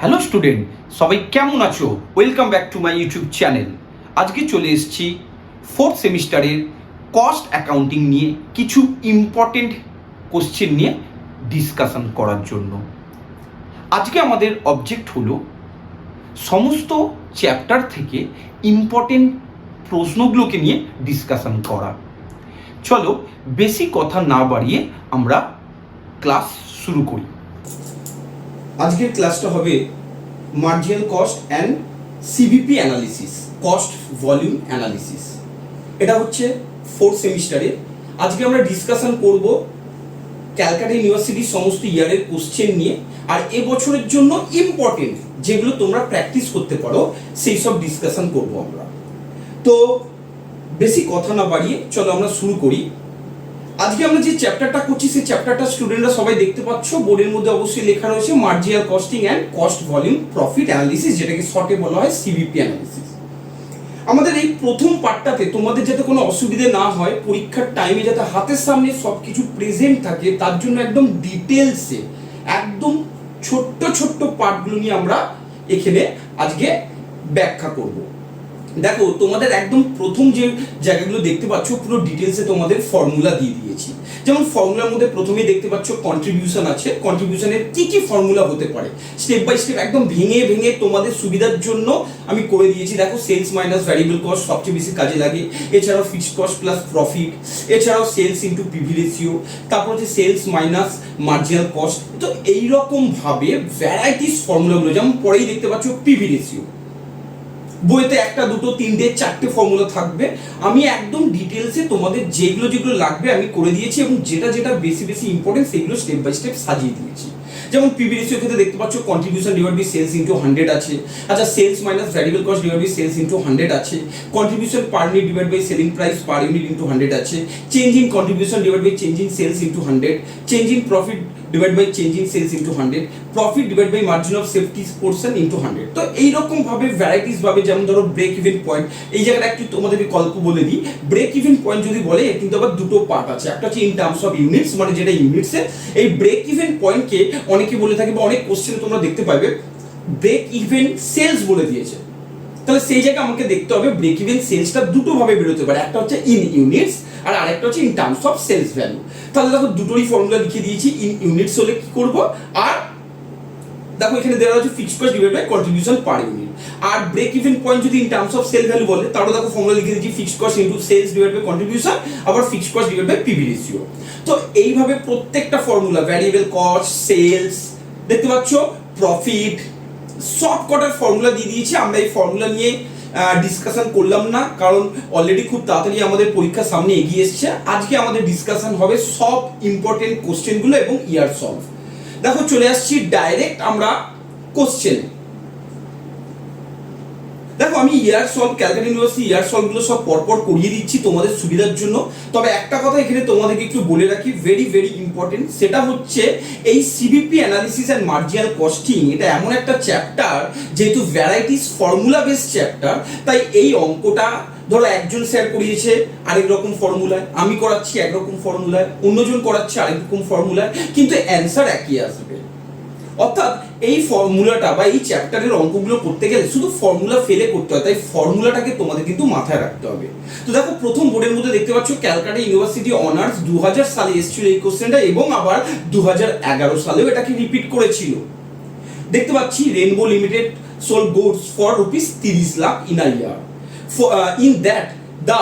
Hello student, সবাই কেমন আছো? Welcome back to my YouTube channel. আজকে চলে এসেছি ফোর্থ সেমিস্টারের কস্ট অ্যাকাউন্টিং নিয়ে কিছু ইম্পর্টেন্ট কোশ্চেন নিয়ে ডিসকাশন করার জন্য। আজকে আমাদের অবজেক্ট হলো সমস্ত চ্যাপ্টার থেকে ইম্পর্টেন্ট প্রশ্নগুলোকে নিয়ে ডিসকাশন করা। চলো বেশি কথা না বাড়িয়ে আমরা ক্লাস শুরু করি। আজকের ক্লাসটা হবে marginal cost and CVP analysis, cost volume analysis. এটা হচ্ছে ফোর্থ সেমিস্টারে। আজকে আমরা ডিসকাশন করব ক্যালকাটা ইউনিভার্সিটির সমস্ত ইয়ারের কোশ্চেন নিয়ে, আর এবছরের জন্য ইম্পর্টেন্ট যেগুলো তোমরা প্র্যাকটিস করতে পারো সেই সব ডিসকাশন করব আমরা। তো বেশি কথা না বাড়িয়ে চলো আমরা শুরু করি। আজকে আমরা যে চ্যাপ্টারটা করছি সেই চ্যাপ্টারটা স্টুডেন্টরা সবাই দেখতে পাচ্ছ, বোর্ডের মধ্যে অবশ্যই লেখা রয়েছে marginal costing and cost volume profit analysis, যেটাকে শর্টে বলা হয় সিভিপি অ্যানালিসিস। আমাদের এই প্রথম পার্টটাতে তোমাদের যাতে কোনো অসুবিধে না হয়, পরীক্ষার টাইমে যাতে হাতের সামনে সব কিছু প্রেজেন্ট থাকে, তার জন্য একদম ডিটেলসে একদম ছোট্ট ছোট্ট পার্টগুলো নিয়ে আমরা এখানে আজকে ব্যাখ্যা করব। দেখো, তোমাদের একদম প্রথম যে জায়গাগুলো দেখতে পাচ্ছ পুরো ডিটেলসে তোমাদের ফর্মুলা দিয়ে দিয়েছি। যেমন ফর্মুলার মধ্যে প্রথমেই দেখতে পাচ্ছ কন্ট্রিবিউশন আছে। কন্ট্রিবিউশনের কি কি ফর্মুলা হতে পারে স্টেপ বাই স্টেপ একদম ভেঙে ভেঙে তোমাদের সুবিধার জন্য আমি করে দিয়েছি। দেখো, সেলস মাইনাস ভ্যারিয়েবল কস্ট সবচেয়ে বেশি কাজে লাগে, এছাড়াও ফিক্সড কস্ট প্লাস প্রফিট, এছাড়াও সেলস ইন্টু পিভি রেশিও, তারপর হচ্ছে সেলস মাইনাস মার্জিনাল কস্ট। তো এইরকম ভাবে ভ্যারাইটিস ফর্মুলাগুলো, যেমন পরেই দেখতে পাচ্ছ পিভি রেশিও, বইতে একটা দুটো তিনটে চারটে ফর্মুলা থাকবে। আমি একদম ডিটেলসে তোমাদের যেগুলো যেগুলো লাগবে আমি করে দিয়েছি, এবং যেটা যেটা বেশি বেশি ইম্পর্টেন্ট সেগুলো স্টেপ বাই স্টেপ সাজিয়ে দিয়েছি। যেমন পিভি রেশিও ক্ষেত্রে দেখতে পাচ্ছ contribution divide by sales into 100 আছে। আচ্ছা, sales minus variable cost divide by sales into 100 আছে। Contribution per unit divide by selling price per unit into 100 আছে। Change in contribution divide by change in sales into 100, change in profit divide by change in sales into 100, profit divide by margin of safety portion into 100। তো এইরকম ভাবে varieties ভাবে, যেমন ধরো break even point, এই জায়গাটা একটু তোমাদেরকে গল্প বলে দিই। ব্রেক ইভেন পয়েন্ট যদি বলে, কিন্তু আবার দুটো পার্ট আছে। একটা হচ্ছে ইন টার্মস অফ ইউনিটস, মানে যেটা ইউনিটসে। এই ব্রেক ইভেন পয়েন্টকে অনেকে বলে থাকে বা অনেক কোশ্চেনে তোমরা দেখতে পাবে ব্রেক ইভেন সেলস বলে দিয়েছে। তাহলে সেই জায়গায় আমাকে দেখতে হবে ব্রেক ইভেন সেলসটা দুটো ভাবে বেরোতে পারে, একটা হচ্ছে ইন ইউনিটস আর আরেকটা হচ্ছে in terms of sales value. তাহলে দেখো, দুটোই ফর্মুলা লিখে দিয়েছি। ইন ইউনিটস হলে কি করব, আর দেখো এখানে দেওয়া হচ্ছে fixed cost divide by contribution per unit. আর ব্রেক ইভেন পয়েন্ট যদি in terms of sale value বলে, তাহলে দেখো ফর্মুলা লিখে দিয়েছি fixed cost into sales divide by contribution, আবার fixed cost divide by PV ratio. তো এইভাবে প্রত্যেকটা ফর্মুলা, ভ্যারিয়েবল কস্ট, সেলস, দেখতে পাচ্ছ প্রফিট, সব কটার ফর্মুলা দিয়ে দিয়েছি। আমরা এই ফর্মুলা নিয়ে ডিসকাশন করলাম না, কারণ অলরেডি খুব তাড়াতাড়ি আমাদের পরীক্ষার সামনে এগিয়ে এসছে। আজকে আমাদের ডিসকাশন হবে সব ইম্পর্টেন্ট কোশ্চেনগুলো এবং ইয়ার সলভ। দেখো, চলে আসছি ডাইরেক্ট আমরা কোশ্চেন। দেখো, আমি ইয়ার সলভ, ক্যালকাটা ইউনিভার্সিটি ইয়ার সলভগুলো সব পরপর করিয়ে দিচ্ছি তোমাদের সুবিধার জন্য। তবে একটা কথা এখানে তোমাদেরকে একটু বলে রাখি, ভেরি ভেরি ইম্পর্টেন্ট, সেটা হচ্ছে এই CVP analysis and marginal costing এটা এমন একটা চ্যাপ্টার, যেহেতু ভ্যারাইটিস ফর্মুলা বেস চ্যাপ্টার, তাই এই অঙ্কটা ধরো একজন স্যার করিয়েছে আরেক রকম ফর্মুলায়, আমি করাচ্ছি একরকম ফর্মুলায়, অন্যজন করাচ্ছে আরেক রকম ফর্মুলায়, কিন্তু অ্যান্সার একই আসবে। অর্থাৎ এই ফর্মুলাটা বা এই চ্যাপ্টারের অঙ্কগুলো করতে গেলে শুধু ফর্মুলা ফেলে করতে হয়, তাই ফর্মুলাটাকে তোমাদের কিন্তু মাথায় রাখতে হবে। তো দেখো, প্রথম বোর্ডের মধ্যে দেখতে পাচ্ছ ক্যালকাটা ইউনিভার্সিটি অনার্স 2000 সালে এসেছিল এই কোশ্চেনটা, এবং আবার 2011 সালেও এটাকে রিপিট করেছিল। দেখতে পাচ্ছি rainbow limited sold goods for rupees 30 lakh in a year. In that the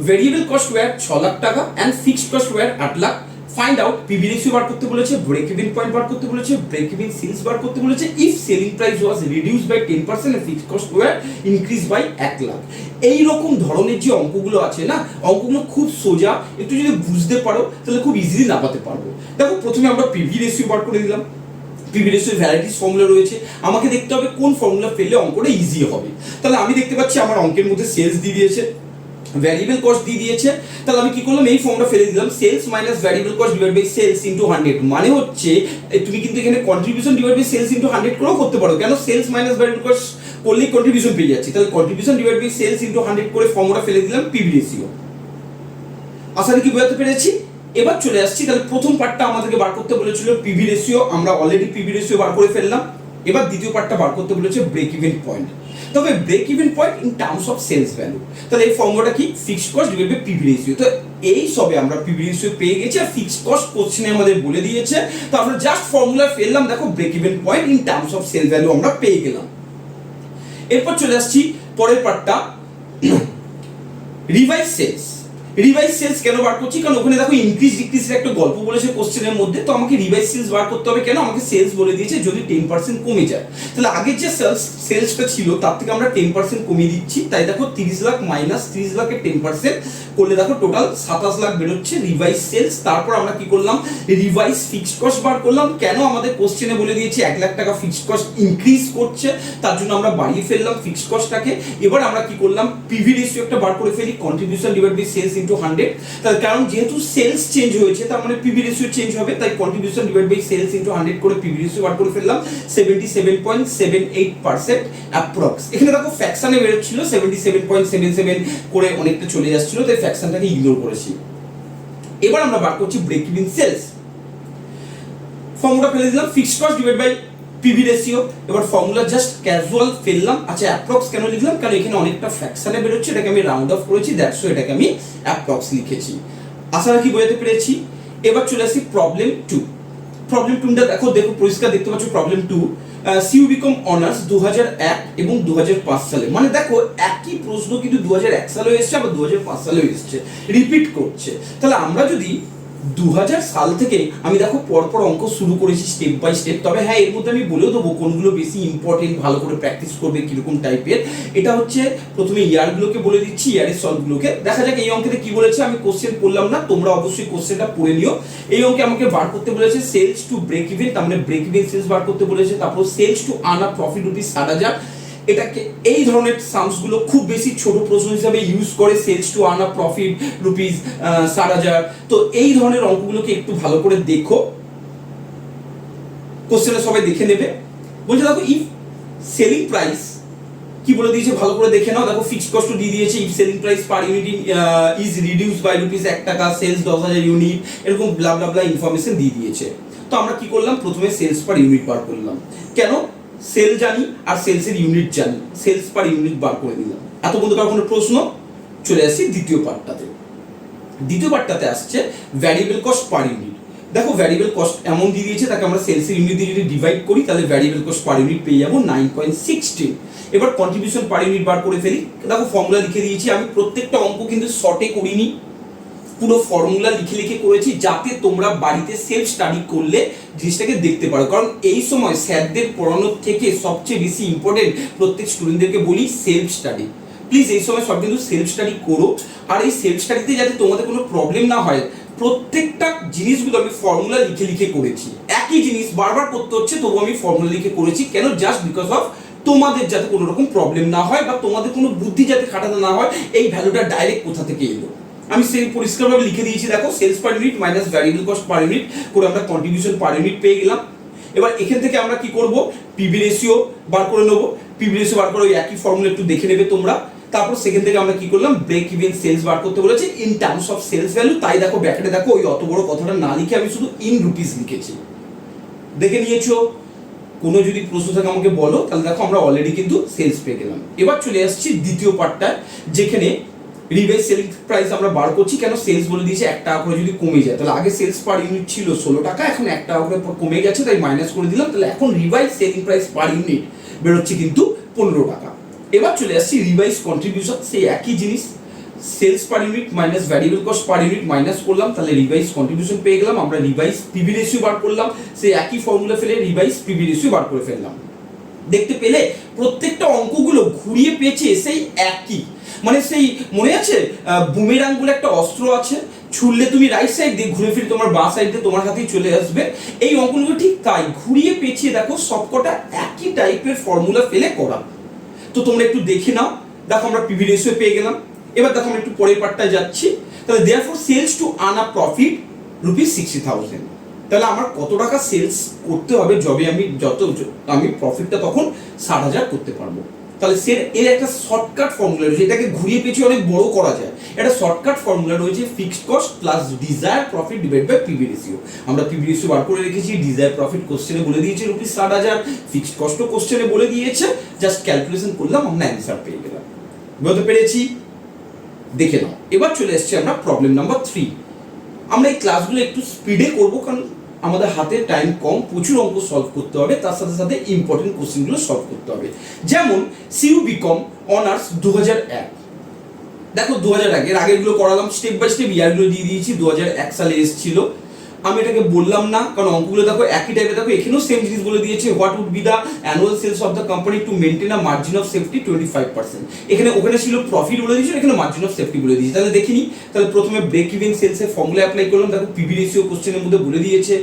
variable cost were 6 lakh টাকা and fixed cost were 8 lakh. Find out PV ratio বার করতে বলেছে, ব্রেক ইভেন পয়েন্ট বার করতে বলেছে, ব্রেক ইভেন সেলস বার করতে বলেছে, if selling price was reduced by 10% and fixed cost were increase by 1 lakh. এই রকম ধরনের যে অঙ্কগুলো আছে না, অঙ্কগুলো খুব সোজা, একটু যদি বুঝতে পারো তাহলে খুব ইজিলি নামাতে পারবো। দেখো, প্রথমে আমরা পিভি রেশিও বার করে দিলাম। পিভি রেশিও ভ্যারাইটিস ফর্মুলা রয়েছে, আমাকে দেখতে হবে কোন ফর্মুলা ফেললে অঙ্কটা ইজি হবে। তাহলে আমি দেখতে পাচ্ছি আমার অঙ্কের মধ্যে সেলস দিয়ে দিয়েছে, ভ্যারিয়েবল কস্ট দিয়ে দিয়েছে। তাহলে আমি কি করলাম, এই ফর্মটা ফেলে দিলাম, sales minus variable cost divide by sales into 100। মানে হচ্ছে তুমি কিন্তু এখানে contribution divide by sales into 100 করেও করতে পারো, কেন সেলস মাইনাস ভ্যারিয়েবল কস্ট করলেই কন্ট্রিবিউশন পেয়ে যাচ্ছি। তাহলে contribution divide by sales into 100 করে ফর্মটা ফেলে দিলাম পিভি রেশিও। আশা করি বোঝাতে পেরেছি। এবার চলে আসছি, তাহলে প্রথম পার্টটা আমাদেরকে বার করতে বলেছিল পিভি রেশিও, আমরা অলরেডি পিভি রেশিও বার করে ফেললাম। এবার দ্বিতীয় পার্টটা বার করতে বলেছে ব্রেক ইভেন পয়েন্ট। তবে break even point in terms of sales value, তাহলে এই ফর্মুলাটা কি, fixed cost divide by PV ratio. তো এই সবে আমরা পিভি রেশিও পেয়ে গেছি আর ফিক্সড কস্ট কোশ্চেনে আমাদের বলে দিয়েছে, তো আমরা জাস্ট ফর্মুলা ফেললাম, দেখো break even point in terms of sale value আমরা পেয়ে গেলাম। এরপর চলে আসছি পরের পার্টটা, রিভাইজ সেলস। রিভাইজ সেলস কেন বার করছি, কারণ ওখানে দেখো ইনক্রিজ ডিক্রিজের একটা গল্প বলেছে কোশ্চেনের মধ্যে, তো আমাকে রিভাইজ সেলস বার করতে হবে। কেন, আমাকে সেলস বলে দিয়েছে যদি 10% কমে যায়, তাহলে আগের যে সেলসটা ছিল তার থেকে আমরা 10% কমিয়ে দিচ্ছি। তাই দেখো 30 লাখ মাইনাস 30 লাখের 10% করলে দেখো টোটাল 27 লাখ বেরোচ্ছে রিভাইজ সেলস। তারপর আমরা কি করলাম, রিভাইজ ফিক্সড কস্ট বার করলাম। কেন, আমাদের কোশ্চেনে বলে দিয়েছে 1 লাখ টাকা ফিক্সড কস্ট ইনক্রিজ করছে, তার জন্য আমরা বাড়িয়ে ফেললাম ফিক্সড কস্টটাকে। এবার আমরা কি করলাম, পিভি রেশিও একটা বার করে ফেলি, contribution divide by sales into 100। তার কারণ যেহেতু সেলস চেঞ্জ হয়েছে তার মানে পিভি রেশিও চেঞ্জ হবে, তাই contribution divide by sales into 100 করে পিভি রেশিও বার করে ফেললাম 77.78% অ্যাপ্রক্স। এখানে দেখো ফ্র্যাকশনে বেরোচ্ছিল 77.77 করে অনেকটা চলে যাচ্ছিল, তাই ফ্র্যাকশনটাকে ইগনোর করেছি। এবার আমরা বার করছি ব্রেক ইভেন সেলস। ফর্মুলা ফেলে দিলাম fixed cost divide by PV ratio. এবার ফর্মুলা জাস্ট ক্যাজুয়াল ফেললাম। আচ্ছা অ্যাপ্রক্স কেন লিখলাম, কারণ এখানে অনেকটা ফ্র্যাকশনে বেরোচ্ছে, এটাকে আমি রাউন্ড অফ করেছি, দ্যাটস ওয়াই এটাকে আমি অ্যাপ্রক্স লিখেছি। আশা রাখি বোঝাতে পেরেছি। এবার চলে আসি প্রবলেম 2। প্রবলেম 2টা দেখো পরিষ্কার দেখতে পাচ্ছ। প্রবলেম 2, সিইউ বিকম অনার্স 2001 এবং 2005 সালে, মানে দেখো একই প্রশ্ন কিন্তু 2001 সালেও এসেছে আবার 2005 সালেও এসেছে, রিপিট করছে। তাহলে আমরা যদি 2000 সাল থেকে আমি দেখো পরপর অঙ্ক শুরু করেছি স্টেপ বাই স্টেপ। তবে হ্যাঁ, এর মধ্যে আমি বলেও দেবো কোনগুলো বেশি ইম্পর্টেন্ট, ভালো করে প্র্যাকটিস করবে কিরকম টাইপের। এটা হচ্ছে প্রথমে ইয়ারগুলোকে বলে দিচ্ছি, ইয়ারের সলভগুলোকে। দেখা যাক এই অঙ্কেতে কি বলেছে। আমি কোশ্চেন পড়লাম না, তোমরা অবশ্যই কোশ্চেনটা পড়ে নিও। এই অঙ্কে আমাকে বার করতে বলেছে সেলস টু ব্রেক ইভেন, তার মানে ব্রেক ইভেন সেলস বার করতে বলেছে। তারপর sales to earn a profit rupees 60,000। এটাকে এই ধরনের সামস গুলো খুব বেশি ছোট প্রশ্ন হিসাবে ইউজ করে, sales to earn a profit rupees 60,000। তো এই ধরনের অঙ্কগুলোকে একটু ভালো করে দেখো, কোশ্চেনটা সবাই দেখে নেবে। বলছে দেখো ইফ সেলিং প্রাইস কি বলে দিয়েছে ভালো করে দেখে নাও। দেখো ফিক্সড কস্ট দিয়ে দিয়েছে, if selling price per unit is reduced by rupees 1 টাকা, সেলস 10,000 ইউনিট, এরকম ব্লা ব্লা ব্লা ইনফরমেশন দিয়ে দিয়েছে। তো আমরা কি করলাম, প্রথমে সেলস পার ইউনিট বার করলাম। কেন, সেল জানি আর সেলসের ইউনিট জানি, সেলস পার ইউনিট বার করে দিলাম। এত বন্ধু কার কোনো প্রশ্ন? চলে আসি দ্বিতীয় পার্টটাতে। দ্বিতীয় পার্টটাতে আসছে ভ্যারিয়েবল কস্ট পার ইউনিট। দেখো ভ্যারিয়েবল কস্ট এমন দিয়ে দিয়েছে, তাকে আমরা সেলসের ইউনিট দিয়ে যদি ডিভাইড করি তাহলে ভ্যারিয়েবল কস্ট পার ইউনিট পেয়ে যাবো 9.16। এবার কন্ট্রিবিউশন পার ইউনিট বার করে ফেলি। দেখো ফর্মুলা লিখে দিয়েছি। আমি প্রত্যেকটা অঙ্ক কিন্তু শর্টে করিনি, পুরো ফর্মুলা লিখে লিখে করেছি, যাতে তোমরা বাড়িতে সেলফ স্টাডি করলে জিনিসটাকে দেখতে পারো। কারণ এই সময় স্যারদের পড়ানোর থেকে সবচেয়ে বেশি ইম্পর্টেন্ট প্রত্যেক স্টুডেন্টদেরকে বলি সেলফ স্টাডি। প্লিজ এই সময় সব কিন্তু সেলফ স্টাডি করো। আর এই সেলফ স্টাডিতে যাতে তোমাদের কোনো প্রবলেম না হয়, প্রত্যেকটা জিনিসগুলো আমি ফর্মুলা লিখে লিখে করেছি। একই জিনিস বারবার করতে হচ্ছে, তবু আমি ফর্মুলা লিখে করেছি। কেন, জাস্ট বিকজ অফ তোমাদের যাতে কোনো রকম প্রবলেম না হয় বা তোমাদের কোনো বুদ্ধি যাতে খাটাতে না হয়, এই ভ্যালুটা ডাইরেক্ট কোথা থেকে এলো আমি সেই পরিষ্কারভাবে লিখে দিয়েছি। দেখো sales per unit minus variable cost per unit করে আমরা কন্ট্রিবিউশন পার ইউনিট পেয়ে গেলাম। এবার এখান থেকে আমরা কি করব, পিভি রেশিও বার করে নেবো। পিভি রেশিও বার করে ওই একই ফর্মুলা একটু দেখে নেবে তোমরা। তারপর সেখান থেকে আমরা কি করলাম, ব্রেক ইভেন সেলস বার করতে বলেছে in terms of sales value. তাই দেখো ব্র্যাকেটে দেখো ওই অত বড় কথাটা না লিখে আমি শুধু ইন রুপিস লিখেছি। দেখে নিয়েছো? কোনো যদি প্রশ্ন থাকে আমাকে বলো। তাহলে দেখো আমরা অলরেডি কিন্তু সেলস পেয়ে গেলাম। এবার চলে আসছি দ্বিতীয় পার্টটা, যেখানে রিভাইজ সেলিং প্রাইস আমরা বার করছি। কেন, সেলস বলে দিয়েছে 1 টাকা করে যদি কমে যায়, তাহলে আগে সেলস পার ইউনিট ছিল 16 টাকা, এখন 1 টাকা করে কমে গেছে, তাই মাইনাস করে দিলাম। তাহলে এখন revise selling price per unit বেরোচ্ছে কিন্তু 15 টাকা। এবার চলে আসছি রিভাইজ কন্ট্রিবিউশন, সেই একই জিনিস, sales per unit minus variable cost per unit minus করলাম, তাহলে রিভাইজ কন্ট্রিবিউশন পেয়ে গেলাম। আমরা রিভাইজ পিভি রেশিও বার করলাম, সেই একই ফর্মুলা ফেলে রিভাইজ পিভি রেশিও বার করে ফেললাম। দেখতে পেলে প্রত্যেকটা অঙ্কগুলো ঘুরিয়ে পেয়েছে সেই একই, মানে সেই মনে আছে বুমেরাং বলে একটা অস্ত্র আছে, ছুড়লে তুমি রাইট সাইড দিয়ে ঘুরে ফিরে তোমার বাঁ সাইড দিয়ে তোমার হাতেই চলে আসবে। এই অঙ্কগুলো ঠিক তাই, ঘুরিয়ে পেঁচিয়ে দেখো সবকটা একই টাইপের ফর্মুলা ফেলে করা। তো তোমরা একটু দেখে নাও। দেখো আমরা পিভি রেশিও পেয়ে গেলাম। এবার দেখো আমরা একটু পরের পার্টটায় যাচ্ছি। তাহলে therefore sales to earn a profit rupees 60,000। তাহলে আমার কত টাকা সেলস করতে হবে, যবে আমি আমি প্রফিটটা তখন 60,000 করতে পারবো। তাহলে এর একটা শর্টকাট ফর্মুলা রয়েছে, এটাকে ঘুরিয়ে পেঁচিয়ে অনেক বড় করা যায়। একটা শর্টকাট ফর্মুলা রয়েছে fixed cost plus desire profit divide by PV ratio. আমরা পিভি রেশিও বার করে রেখেছি, ডিজায়ার প্রফিট কোশ্চেনে বলে দিয়েছে ₹60,000, ফিক্সড কস্টও কোশ্চেনে বলে দিয়েছে, জাস্ট ক্যালকুলেশন করলাম, আমরা অ্যান্সার পেয়ে গেলাম। বুঝতে পেরেছি? দেখে নাও। এবার চলে এসেছি আমরা প্রবলেম নাম্বার 3। আমরা এই ক্লাসগুলো একটু স্পিডে করবো, কারণ আমাদের হাতে টাইম কম, প্রচুর অঙ্ক সলভ করতে হবে, তার সাথে সাথে ইম্পর্টেন্ট কোশ্চেনগুলো সলভ করতে হবে। যেমন সিইউ বিকম অনার্স 2001। দেখো 2001 এর আগেরগুলো করালাম, স্টেপ বাই স্টেপ ইয়ারগুলো দিয়ে দিয়েছি। 2001 সালে এসেছিল, আমি এটাকে বললাম না, কারণ অঙ্কগুলো দেখো একই টাইপের। দেখো এখানেও সেম জিনিস বলে দিয়েছে, what would be the annual sales of the company to maintain a margin of safety 25%। এখানে ওখানে ছিল প্রফিট বলে দিয়েছে, এখানে মার্জিন অফ সেফটি বলে দিয়েছে। তাহলে দেখিনি, তাহলে প্রথমে ব্রেক ইভেন সেলসের ফর্মুলা অ্যাপ্লাই করলাম। দেখো পিভি রেশিও কোশ্চেনের মধ্যে বলে দিয়েছে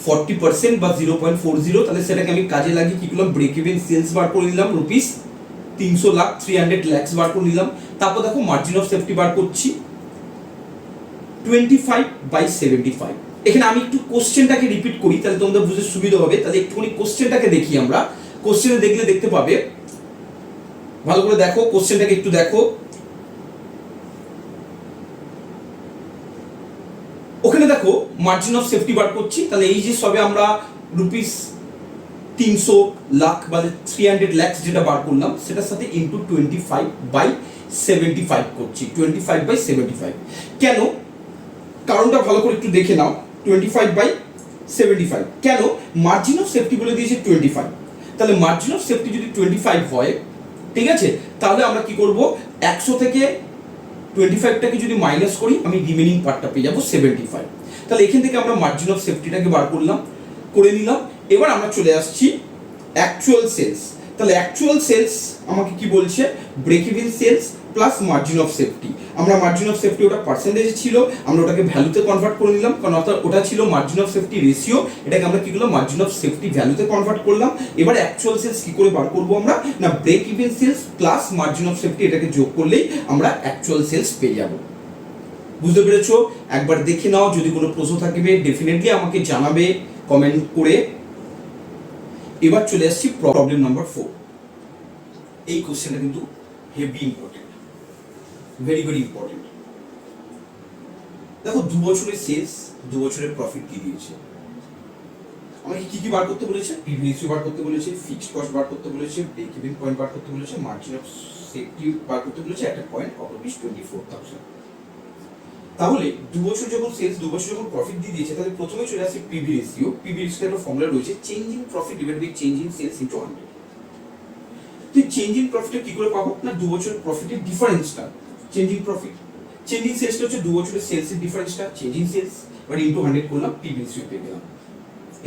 40% বা 0.40। তাহলে সেটাকে আমি কাজে লাগিয়ে কি করলাম, ব্রেক ইভেন সেলস বার করে নিলাম, ₹300 লাখ, 300 lakhs বার করে নিলাম। তারপর দেখো মার্জিন অফ সেফটি বার করছি 25/75। এখানে আমি একটু কোশ্চেনটাকে রিপিট করি, তাহলে তোমাদের বুঝতে সুবিধা হবে। তাহলে একটুখানি কোশ্চেনটাকে দেখি আমরা। কোশ্চেনে দেখলে দেখতে পাবে, ভালো করে দেখো কোশ্চেনটাকে, একটু দেখো। ওখানে দেখো মার্জিন অফ সেফটি বার করছি। তাহলে এই যে সবে আমরা ₹300 লাখ বা 300 lakhs যেটা বার করলাম, সেটার সাথে ইন্টু 25/75 করছি। 25/75 কেন, কারণটা ভালো করে একটু দেখে নাও। 25/75 কেন, মার্জিন অফ সেফটি বলে দিয়েছে 25। তাহলে মার্জিন অফ সেফটি যদি 25 হয়, ঠিক আছে, তাহলে আমরা কি করব, 100 থেকে 25টাকে যদি মাইনাস করি, আমি রিমেনিং পার্টটা পেয়ে যাবো 75। তাহলে এখান থেকে আমরা মার্জিন অফ সেফটিটাকে বার করলাম, করে নিলাম। এবার আমরা চলে আসছি অ্যাকচুয়াল সেলস। তাহলে অ্যাকচুয়াল সেলস আমাকে কি বলছে, break even sales plus margin of safety. আমরা মার্জিন অফ সেফটি ওটা পার্সেন্টেজে ছিল, আমরা ওটাকে ভ্যালুতে কনভার্ট করে নিলাম, কারণ ওটা ছিল মার্জিন অফ সেফটি রেশিও, এটাকে আমরা কি করলাম, মার্জিন অফ সেফটি ভ্যালুতে কনভার্ট করলাম। এবার অ্যাকচুয়াল সেলস কি করে বার করবো আমরা, না break even sales plus margin of safety, এটাকে যোগ করলেই আমরা অ্যাকচুয়াল সেলস পেয়ে যাব। বুঝতে পেরেছো? একবার দেখে নাও, যদি কোনো প্রশ্ন থাকবে ডেফিনেটলি আমাকে জানাবে কমেন্ট করে। এবার চলে আসছি প্রবলেম নাম্বার 4। এই কোশ্চেনটা কিন্তু heavy important, very very important. দেখো 2 বছরের সেলস, 2 বছরের প্রফিট কি দিয়েছে। আমাকে কি কি বার করতে বলেছে, পিভি রেশিও বার করতে বলেছে, ফিক্সড কস্ট বার করতে বলেছে, ব্রেক ইভেন পয়েন্ট বার করতে বলেছে, মার্জিন অফ সেফটি বার করতে বলেছে, একটা পয়েন্ট অফ ₹24,000। তাহলে 2 বছর যখন সেলস, 2 বছর যখন প্রফিট দিয়ে দিয়েছে, তাহলে প্রথমে চলে আসে পিভি রেশিও। পিভি রেশিওর একটা ফর্মুলা রয়েছে, change in profit divide by change in sales into 100। তুই চেঞ্জ ইন প্রফিটটা কি করে পাবো, না 2 বছরের প্রফিটের ডিফারেন্সটা change in profit, change in সেলসটা হচ্ছে 2 বছরের সেলসের ডিফারেন্সটা, চেঞ্জ ইন সেলস এবার ইনটু 100 করলাম, পিভি রেশিও পেয়ে গেলাম।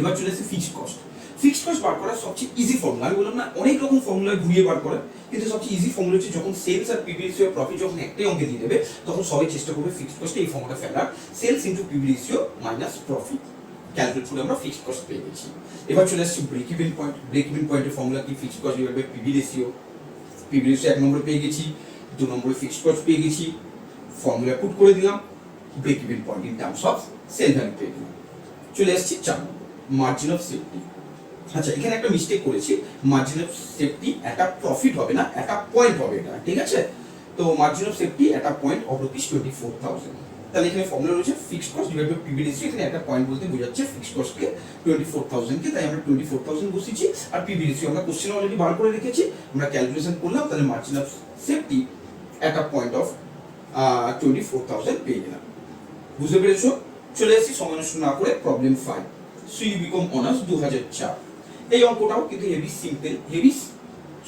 এবার চলে আসে ফিক্সড কস্ট। ফিক্সড কস্ট বার করার সবচেয়ে ইজি ফর্মুলা, আমি বললাম না অনেক রকম ফর্মুলা ঘুরিয়ে বার করা, কিন্তু সবচেয়ে ইজি ফর্মুলা হচ্ছে যখন সেলস আর পিভি রেশিও প্রফিট যখন একটাই অঙ্কে দিয়ে দেবে, তখন সবাই চেষ্টা করবে ফিক্সড কস্টে এই ফর্মুলা ফেলার, sales into PV ratio minus profit. Calculate করে আমরা ফিক্সড কস্ট পেয়ে গেছি। এবার চলে আসছি break even point. Break even পয়েন্টের ফর্মুলা কি, fixed cost divide by PV ratio. PV ratio 1 নম্বরে পেয়ে গেছি, 2 নম্বরে ফিক্সড কস্ট পেয়ে গেছি, ফর্মুলা পুট করে দিলাম, break even point in terms of sale value পেয়ে গেলাম। চলে আসছি 4 নম্বর, মার্জিন অফ সেফটি। আচ্ছা, এখানে একটা মিস্টেক করেছি, মার্জিন অফ সেফটি একটা প্রফিট হবে না, একটা পয়েন্ট হবে এটা, ঠিক আছে। তো মার্জিন অফ সেফটি একটা পয়েন্ট অফ ₹24,000। তাহলে এখানে ফর্মুলা রয়েছে fixed cost divide by PV ratio. এখানে একটা পয়েন্ট বলতে বোঝাচ্ছে ফিক্সড কস্টকে 24,000 কে, তাই আমরা 24,000 বসিয়েছি। আর পিভি রেশিও আমরা কোশ্চেনে অলরেডি বার করে রেখেছি, আমরা ক্যালকুলেশন করলাম। তাহলে মার্জিন অফ সেফটি একটা পয়েন্ট অফ 24,000 পেয়ে গেলাম। বুঝতে পেরেছো? চলে আসছি সময় নষ্ট না করে প্রবলেম 5। CU BCom honours 2004। এই অঙ্কটাও কিন্তু হেভি সিম্পল, হেভি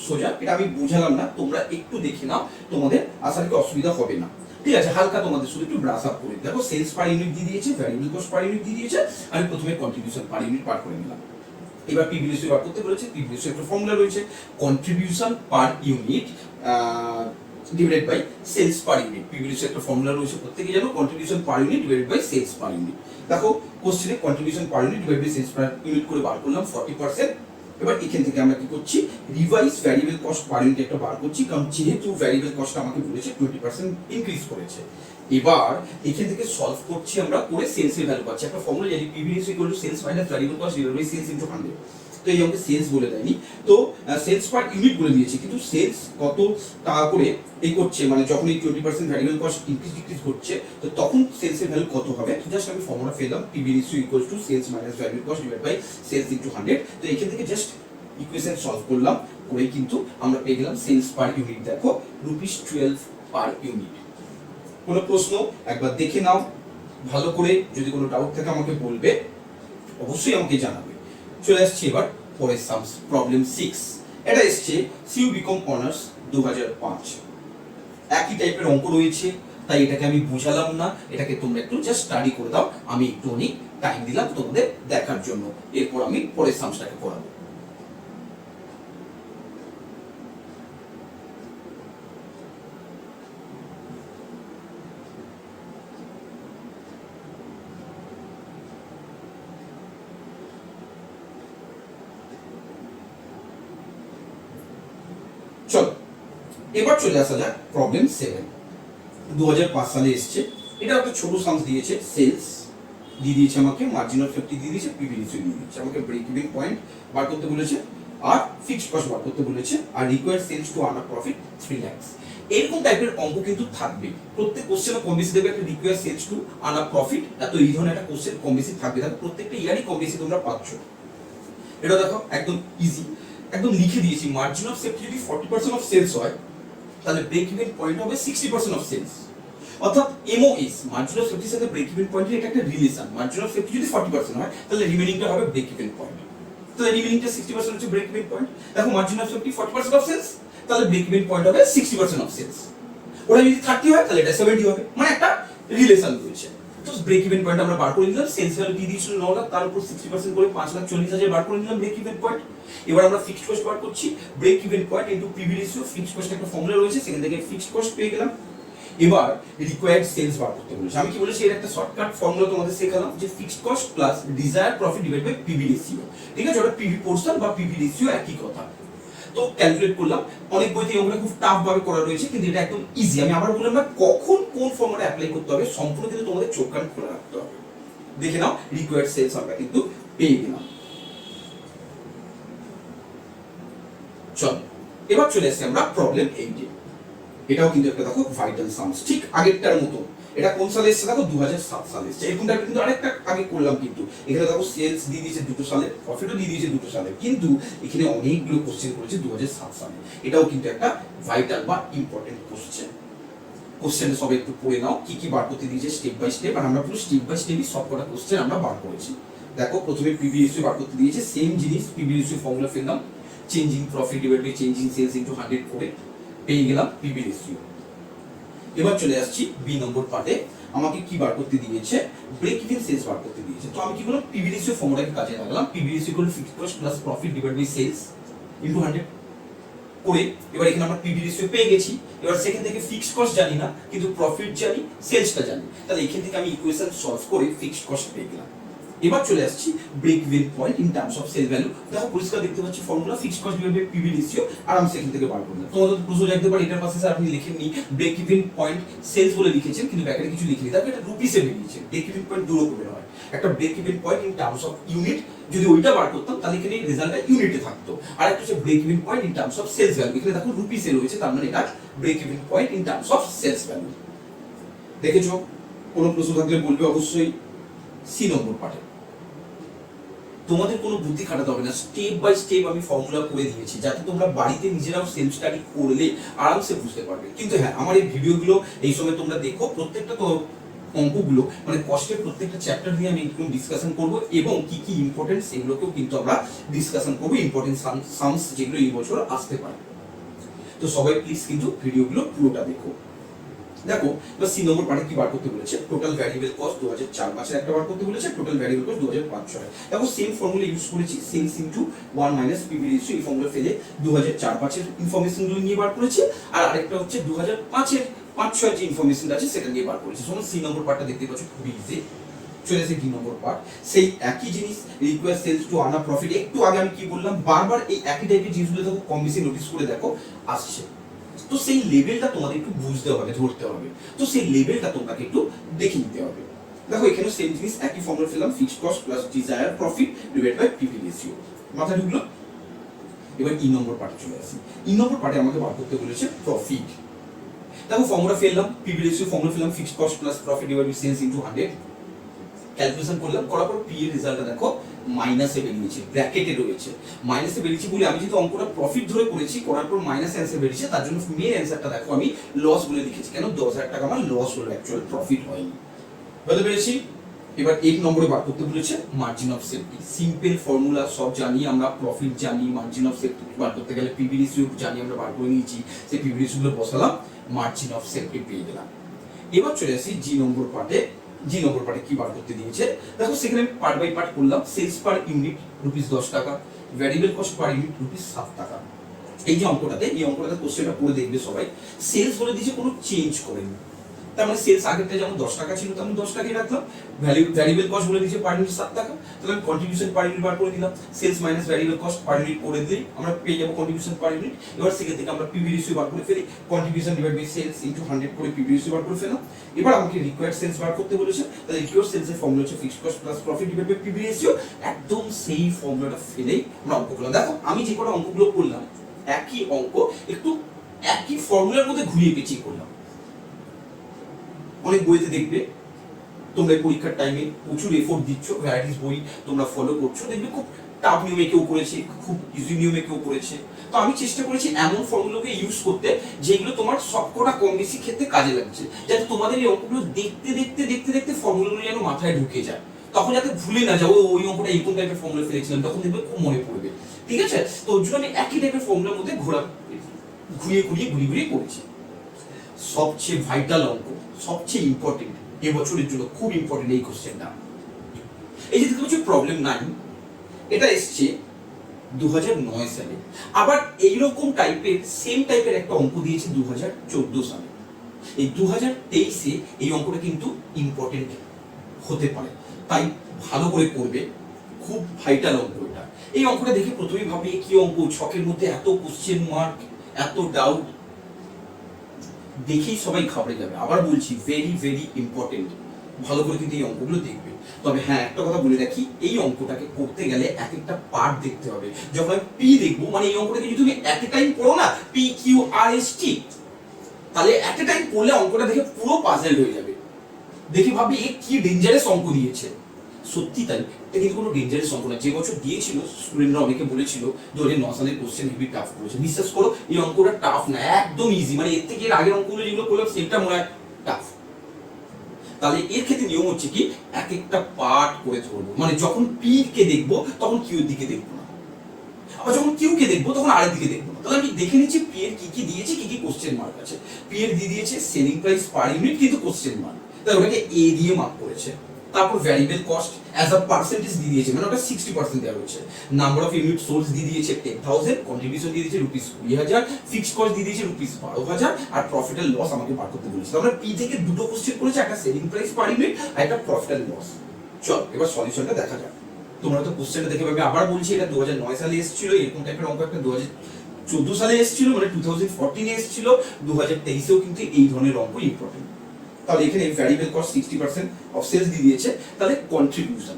সোজা, এটা আমি বুঝালাম না, তোমরা একটু দেখে নাও, তোমাদের আশা করি অসুবিধা হবে না। ঠিক আছে, হালকা তোমাদের শুধু একটু ব্রাশ আপ করে দেখো। সেলস পার ইউনিট দিয়ে দিয়েছে, ভ্যারিয়েবল কস্ট পার ইউনিট দিয়ে দিয়েছে, আমি প্রথমে কন্ট্রিবিউশন পার ইউনিট বার করে নিলাম। এবার পিভি রেশিও বার করতে বলেছে, পিভি রেশিও একটা ফর্মুলা রয়েছে, contribution per unit divided by sales per unit. PV ratio একটা ফর্মুলা রয়েছে, প্রত্যেকই জানো, contribution per unit divided by sales per unit. দেখো কোশ্চেনে contribution per unit divided by sales per unit করে বার করলাম 40%। এবার এখান থেকে আমরা কি করছি, revise variable cost per unit একটা বার করছি, কারণ যেহেতু ভ্যারিয়েবল কস্ট আমাকে বলেছে 20% ইনক্রিজ করেছে। এবার এখান থেকে সলভ করছি আমরা, করে সেলসের ভ্যালু পাচ্ছি। একটা ফর্মুলা জানি, PV ratio equal to sales minus variable cost divided by sales into 100। তো এই অঙ্কে সেলস বলে দেয়নি, তো সেলস পার ইউনিট বলে দিয়েছে, কিন্তু সেলস কত টাকা করে এই করছে, মানে যখন এই 20% ভ্যারিয়েবল কস্ট ইনক্রিজ ডিক্রিজ করছে, তো তখন সেলসের ভ্যালু কত হবে। জাস্ট আমি ফর্মুলা ফেললাম, PV ratio equals to sales minus variable cost divide by sales into 100। তো এখান থেকে জাস্ট ইকুয়েশন সলভ করলাম, করে কিন্তু আমরা পেয়ে গেলাম সেলস পার ইউনিট, দেখো ₹12 পার ইউনিট। কোনো প্রশ্ন একবার দেখে নাও ভালো করে, যদি কোনো ডাউট থাকে আমাকে বলবে, অবশ্যই আমাকে জানাবে। চলে আসছি এবার পরের সামস, প্রবলেম 6। এটা এসছে সিউ বিকম অনার্স 2005। একই টাইপের অঙ্ক রয়েছে, তাই এটাকে আমি বুঝালাম না, এটাকে তোমরা একটু জাস্ট স্টাডি করে দাও। আমি একটু অনেক টাইম দিলাম তোমাদের দেখার জন্য, এরপর আমি পরের সামসটাকে পড়াবো। চলো এবার চলে আসা যাক প্রবলেম 7। 2005 সালে এসছে, এটা একটা ছোট সামস দিয়েছে, সেলস দিয়ে দিয়েছে আমাকে, মার্জিন অফ সেফটি দিয়ে দিয়েছে, পিভি রেশিও দিয়ে দিয়েছে, আমাকে ব্রেক ইভেন পয়েন্ট বার করতে বলেছে, আর ফিক্সড কস্ট বার করতে বলেছে, আর required sales to earn a profit 3 lakh. এরকম টাইপের অঙ্ক কিন্তু থাকবে প্রত্যেক কোশ্চেনে, কম বেশি দেবে একটা required sales to earn a profit, এত এই ধরনের একটা কোশ্চেন কম বেশি থাকবে, দেখো প্রত্যেকটা ইয়ারই কম বেশি তোমরা পাচ্ছ। এটা দেখো একদম ইজি, একদম লিখে দিয়েছি, মার্জিন অফ সেফটি যদি 40% অফ সেলস হয়, তাহলে ব্রেক ইভেন পয়েন্ট হবে 60% অফ সেলস। অর্থাৎ এমওএস, মার্জিন অফ সেফটির সাথে ব্রেক ইভেন পয়েন্টের এটা একটা রিলেশন। মার্জিন অফ সেফটি যদি 40% হয়, তাহলে রিমেনিংটা হবে ব্রেক ইভেন পয়েন্ট। তাহলে রিমেনিংটা 60% হচ্ছে ব্রেক ইভেন পয়েন্ট। দেখো margin of safety 40% of sales, তাহলে ব্রেক ইভেন পয়েন্ট হবে 60% অফ সেলস। ওটা যদি 30 হয়, তাহলে এটা 70 হবে, মানে একটা রিলেশন রয়েছে। তো ব্রেক ইভেন পয়েন্ট আমরা বার করে নিলাম, সেলস ভ্যালু দিয়ে দিয়েছিল 9 লাখ, তার উপর 60% করে 5,40,000 বার করে নিলাম ব্রেক ইভেন পয়েন্ট। এবার আমরা ফিক্সড কস্ট বার করছি, break even point into PV ratio, fixed cost একটা ফর্মুলা রয়েছে, সেখান থেকে ফিক্সড কস্ট পেয়ে গেলাম। এবার রিকোয়ার্ড সেলস বার করতে বলেছে। আমি কি বলেছি, এর একটা শর্টকাট ফর্মুলা তোমাদের শেখালাম, যে fixed cost plus desire profit divide by PV ratio. ঠিক আছে, ওটা পিভি পোরশন বা পিভি রেশিও একই কথা। তো ক্যালকুলেট করলাম, অনেক বইতে এগুলো খুব টাফ ভাবে করা রয়েছে, কিন্তু এটা একদম ইজি। আমি আবার বললাম না, কখন কোন ফর্মুলা অ্যাপ্লাই করতে হবে সম্পূর্ণ কিন্তু তোমাদের চোখ কান খোলা রাখতে হবে। দেখে নাও, রিকোয়ার্ড সেলস আমরা কিন্তু পেয়ে গেলাম। চলো এবার চলে আসছি আমরা প্রবলেম 8 এ। এটাও কিন্তু একটা দেখো ভাইটাল সামস, ঠিক আগেরটার মতো। এটা কোন সালে এসেছে দেখো, 2007 সালে এসেছে। এরকমটা কিন্তু আরেকটা আগে করলাম, কিন্তু এখানে দেখো সেলস দিয়ে দিয়েছে 2 সালে, প্রফিটও দিয়ে দিয়েছে 2 সালে, কিন্তু এখানে অনেকগুলো কোশ্চেন করেছে 2007 সালে। এটাও কিন্তু একটা ভাইটাল বা ইম্পর্টেন্ট কোশ্চেন। কোশ্চেন সবাই একটু পড়ে নাও, কি কি বার করতে দিয়েছে স্টেপ বাই স্টেপ, আর আমরা পুরো স্টেপ বাই স্টেপই সবকটা কোশ্চেন আমরা বার করেছি। দেখো প্রথমে পিভি রেশিও বার করতে দিয়েছে, সেম জিনিস, পিভি রেশিও ফর্মুলা ফেললাম, change in profit divide by change in sales into 100 করে পেয়ে গেলাম পিভি রেশিও। এবার চলে আসছি বি নম্বর পার্টে, আমাকে কি বার করতে দিয়েছে, ব্রেক ইভেন সেলস বার করতে দিয়েছে। তো আমি কি করলাম, পিভি রেশিও ফর্মুলাকে কাজে লাগালাম, PV ratio equal fixed cost plus profit divide by sales into 100 করে। এবার এখানে আমরা পিভি রেশিও পেয়ে গেছি। এবার সেখান থেকে ফিক্সড কস্ট জানি না, কিন্তু প্রফিট জানি, সেলসটা জানি, তাহলে এখান থেকে আমি ইকুয়েশন সলভ করে ফিক্সড কস্ট পেয়ে গেলাম। এবার চলে আসছি break even point in terms of sale value. দেখো পরিষ্কার দেখতে পাচ্ছি formula, fixed cost divide by PV ratio, আরামসে এখান থেকে বার করলাম। তোমাদের প্রশ্ন জানতে পারে, এটার পাশে স্যার আপনি লিখেননি ব্রেক ইভেন পয়েন্ট সেলস বলে লিখেছেন, কিন্তু ব্যাকেটে কিছু লিখিনি, তারপরে এটা রুপিসে বেরিয়েছে। ব্রেক ইভেন পয়েন্ট দু রকমের হয়, একটা break even point in terms of unit, যদি ওইটা বার করতাম তাহলে এখানে রেজাল্টটা ইউনিটে থাকতো, আর একটা হচ্ছে break even point in terms of sales value. এখানে দেখো রুপিসে রয়েছে, তার মানে এটা break even point in terms of sales value. দেখেছো? কোনো প্রশ্ন থাকলে বলবে অবশ্যই। সি নম্বর পার্টে তোমাদের কোনো বুদ্ধি খাটাতে হবে না, স্টেপ বাই স্টেপ আমি ফর্মুলা করে দিয়েছি, যাতে তোমরা বাড়িতে নিজেরাও সেলফ স্টাডি করলে আরামসে বুঝতে পারবে। কিন্তু হ্যাঁ, আমার এই ভিডিওগুলো এই সময় তোমরা দেখো, প্রত্যেকটা তো অঙ্কগুলো মানে কষ্টের প্রত্যেকটা চ্যাপ্টার নিয়ে আমি একটু ডিসকাশন করব, এবং কি কি ইম্পর্টেন্ট সেগুলোকেও কিন্তু আমরা ডিসকাশন করবো, ইম্পর্টেন্ট সামস যেগুলো এই বছর আসতে পারে। তো সবাই প্লিজ কিন্তু ভিডিওগুলো পুরোটা দেখো। দেখো এবার সি নম্বর পার্টে কি বার করতে বলেছে, টোটাল ভ্যারিয়েবল কস্ট 2004-5 একটা বার করতে বলেছে, টোটাল ভ্যারিয়েবল কস্ট 2005-6। দেখো সেম ফর্মুলা ইউজ করেছি, sales into 1 minus PV ratio, এই ফর্মুলা ফেলে 2004-5 এর ইনফরমেশনগুলো নিয়ে বার করেছি, আর আরেকটা হচ্ছে 2005 এর 5-6 যে ইনফরমেশন আছে সেটা নিয়ে বার করেছি। শোনো, সি নম্বর পার্টটা দেখতে পাচ্ছ খুবই ইজি। চলে আসে ডি নম্বর পার্ট, সেই একই জিনিস, required sales to earn a profit. একটু আগে আমি কি বললাম, বারবার এই একই টাইপের জিনিসগুলো দেখো কম বেশি নোটিস করে দেখো আসছে। তো সেই লেভেলটা তোমাদের একটু বুঝতে হবে, ধরতে হবে। তো সেই লেভেলটা তোমাকে একটু দেখে নিতে হবে। দেখো এখানে সেম জিনিস, একই ফর্মুলা ফেললাম, fixed cost plus desire profit divide by PV ratio. মাথা ঢুকলো? এবার ই নম্বর পার্টে চলে আসি। ই নম্বর পার্টে আমাকে বার করতে বলেছে প্রফিট। দেখো ফর্মুলা ফেললাম, পিভি রেশিও ফর্মুলা ফেললাম, fixed cost plus profit divided by sales into 100, calculation করলাম, করার পর পি এর রেজাল্টটা দেখো মাইনাসে বেরিয়েছে, ব্র্যাকেটে রয়েছে। মাইনাসে বেরিয়েছে বলে আমি যেহেতু অঙ্কটা প্রফিট ধরে করেছি, করার পর মাইনাস অ্যান্সার বেরিয়েছে, তার জন্য মেন অ্যান্সারটা দেখো আমি লস বলে লিখেছি। কেন? 10,000 টাকা আমার লস হলো, অ্যাকচুয়াল প্রফিট হয়নি। বুঝতে পেরেছি? এবার 1 নম্বরে বার করতে বলেছে margin of safety. Simple formula সব জানি আমরা, প্রফিট জানি, মার্জিন অফ সেফটি বার করতে গেলে পিভি রেশিও জানি, আমরা বার করে নিয়েছি। সেই পিভি রেশিওগুলো বসালাম, মার্জিন অফ সেফটি পেয়ে গেলাম। এবার চলে আসি জি নম্বর পার্টে। জি নম্বর পার্টে কি বার করতে দিয়েছে দেখো, সেখানে আমি পার্ট বাই পার্ট করলাম। সেলস পার ইউনিট ₹10 টাকা, ভ্যারিয়েবল কস্ট পার ইউনিট ₹7 টাকা। এই যে অঙ্কটাতে, এই অঙ্কটাতে কোশ্চেনটা পড়ে দেখবে সবাই, সেলস বলে দিয়েছে কোনো চেঞ্জ করেনি। তার মানে সেলস আগেরটা যেমন 10 টাকা ছিল তেমন 10 টাকাই রাখলাম। ভ্যারিয়েবল কস্ট বলে দিয়েছে পার ইউনিট 7 টাকা, তাহলে আমি কন্ট্রিবিউশন পার ইউনিট বার করে দিলাম। Sales minus variable cost per unit করে দিই, আমরা পেয়ে যাবো কন্ট্রিবিউশন পার ইউনিট। এবার সেখান থেকে আমরা পিভি রেশিও বার করে ফেলি, contribution divide by sales into 100 করে পিভি রেশিও বার করে ফেললাম। এবার আমাকে রিকোয়ার্ড সেলস বার করতে বলেছে, তাহলে রিকোয়ার্ড সেলস এর ফর্মুলা হচ্ছে fixed cost plus profit divide by PV ratio. একদম সেই ফর্মুলাটা ফেলেই আমরা অঙ্ক করলাম। দেখো আমি যে কটা অঙ্কগুলো করলাম, একই অঙ্ক, একটু একই ফর্মুলার মধ্যে ঘুরিয়ে পেঁচিয়ে করলাম। অনেক বইতে দেখবে তোমরা পরীক্ষার টাইমে প্রচুর এফোর্ট দিচ্ছ, ভ্যারাইটিস বই তোমরা ফলো করছো, দেখবে খুব টাফ নিয়মে কেউ করেছে, খুব ইজি নিয়মে কেউ করেছে। তো আমি চেষ্টা করেছি এমন ফর্মুলাকে ইউজ করতে যেগুলো তোমার সবকটা কম বেশি ক্ষেত্রে কাজে লাগছে, যাতে তোমাদের এই অঙ্কগুলো দেখতে দেখতে দেখতে দেখতে ফর্মুলাগুলো যেন মাথায় ঢুকে যায়, তখন যাতে ভুলে না যাও ওই অঙ্কটা এরকম টাইপের ফর্মুলা ফেলেছিলাম, তখন দেখবে খুব মনে পড়বে। ঠিক আছে? তো ওর জন্য আমি একই টাইপের ফর্মুলার মধ্যে ঘুরিয়ে ঘুরিয়ে করেছি। সবচেয়ে ভাইটাল অঙ্ক, সবচেয়ে ইম্পর্টেন্ট এবছরের জন্য, খুব ইম্পর্টেন্ট এই কোশ্চেনটা। এই যে দেখতে পাচ্ছ প্রবলেম 9, এটা এসছে 2009 সালে। আবার এইরকম টাইপের সেম টাইপের একটা অঙ্ক দিয়েছে 2014 সালে। এই 2023-এ এই অঙ্কটা কিন্তু ইম্পর্টেন্ট হতে পারে, তাই ভালো করে করবে, খুব ভাইটাল অঙ্ক এটা। এই অঙ্কটা দেখে প্রথমেই ভাববে কি অঙ্ক, ছকের মধ্যে এত কোশ্চেন মার্ক, এত ডাউট, দেখেই সবাই ঘাবড়ে যাবে। আবার বলছি ভেরি ভেরি ইম্পর্টেন্ট, ভালো করে কিন্তু এই অঙ্কগুলো দেখবে। তবে হ্যাঁ, একটা কথা বলে রাখি, এই অঙ্কটাকে করতে গেলে এক একটা পার্ট দেখতে হবে। যখন আমি পি দেখবো, মানে এই অঙ্কটাকে যদি তুমি এট এ টাইম পড়ো না, P Q R S T, তাহলে এট এ টাইম পড়লে অঙ্কটা দেখে পুরো পাজল হয়ে যাবে, দেখে ভাববে এ কি ডেঞ্জারাস অঙ্ক দিয়েছে। সত্যি তাই, এটা কিন্তু কোনো ডেঞ্জারাস অঙ্ক না। যে বছর দিয়েছিল স্টুডেন্টরা অনেকে বলেছিল 2009 সালের কোশ্চেন হেভি টাফ করেছে, বিশ্বাস করো এই অঙ্কটা টাফ না, একদম ইজি। মানে এর থেকে এর আগের অঙ্কগুলো যেগুলো করলাম সেটা মনে হয় টাফ। তাহলে এর ক্ষেত্রে নিয়ম হচ্ছে কি, এক একটা পার্ট করে ধরবো, মানে যখন পি কে দেখবো তখন কিউ এর দিকে দেখবো না, আবার যখন কিউ কে দেখবো তখন আরেক দিকে দেখবো না। তাহলে আমি দেখে নিচ্ছি পি এর কি কি দিয়েছে, কি কি কোশ্চেন মার্ক আছে। পি এর দিয়ে দিয়েছে সেলিং প্রাইস পার ইউনিট, কিন্তু কোশ্চেন মার্ক, তাহলে ওটাকে এ দিয়ে মার্ক করেছে। তারপর variable cost as a percentage দিয়ে দিয়েছে, মানে ওটা 60% দেওয়া হয়েছে। নাম্বার অফ ইউনিট সোর্স দিয়ে দিয়েছে 10,000, কন্ট্রিবিউশন দিয়ে দিয়েছে ₹20,000, ফিক্সড কস্ট দিয়ে দিয়েছে ₹12,000, আর প্রফিট এন্ড লস আমাকে বার করতে বলেছে। আমরা পি থেকে দুটো কোশ্চেন করেছে, একটা সেলিং প্রাইস পার ইউনিট আর একটা প্রফিট এন্ড লস। চল এবার সলিউশনটা দেখা যাক। তোমরা তো কোশ্চেনটা দেখে পাবে, আবার বলছি এটা 2009 সালে এসেছিল, এরকম টাইপের অঙ্ক একটা 2014 সালে এসেছিল, মানে 2014 এ এসেছিল, 2023-এও কিন্তু এই ধরনের অঙ্ক ইম্পর্টেন্ট। তাহলে এখানে ভ্যারিয়েবল কস্ট 60% অফ সেলস দিয়ে দিয়েছে, তাহলে কন্ট্রিবিউশন,